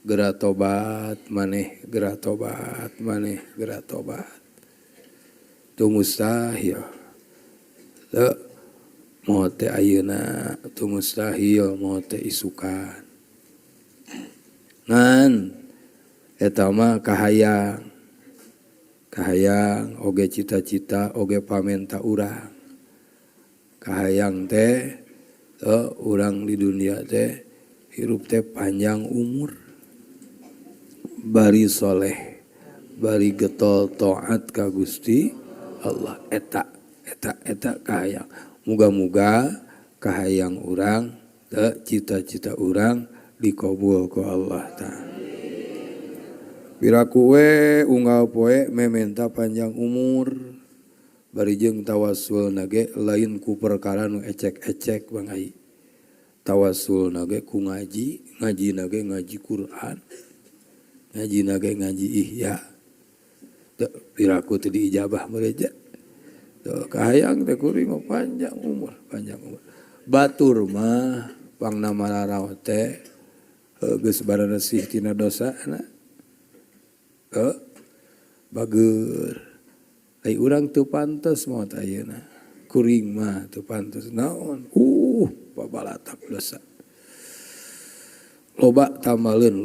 Gera tobat maneh, gera tobat maneh, gera tobat. Teu mustahil. Teu moho teh ayeuna teu mustahil moho teh isukan. Ngan eta mah kahayang. Kahayang oge cita-cita oge pamenta urang. Kahayang teh urang di dunia teh hirup teh panjang umur. Bari soleh, bari getol taat ka Gusti Allah. Eta kahayang. Muga-muga kahayang urang teh cita-cita urang dikabul ku Allah Ta'ala. Piraku we unggal poe mementa panjang umur. Bari jeung tawasulna ge lain ku perkara nu ecek-ecek Bang Ai. Tawasulna ge ku ngaji, ngajina ge ngaji Quran. Ngajina ge ngaji Ihya. Teu piraku teu diijabah mereja. Teu kahayang teh kuring panjang umur, panjang umur. Batur mah pangna mararaos teh geus bararesih tina dosana. Bageur. Ai urang teu pantes maot ayeuna. Kuring mah teu pantes naon. Babalatak dosa. Loba tamaleun.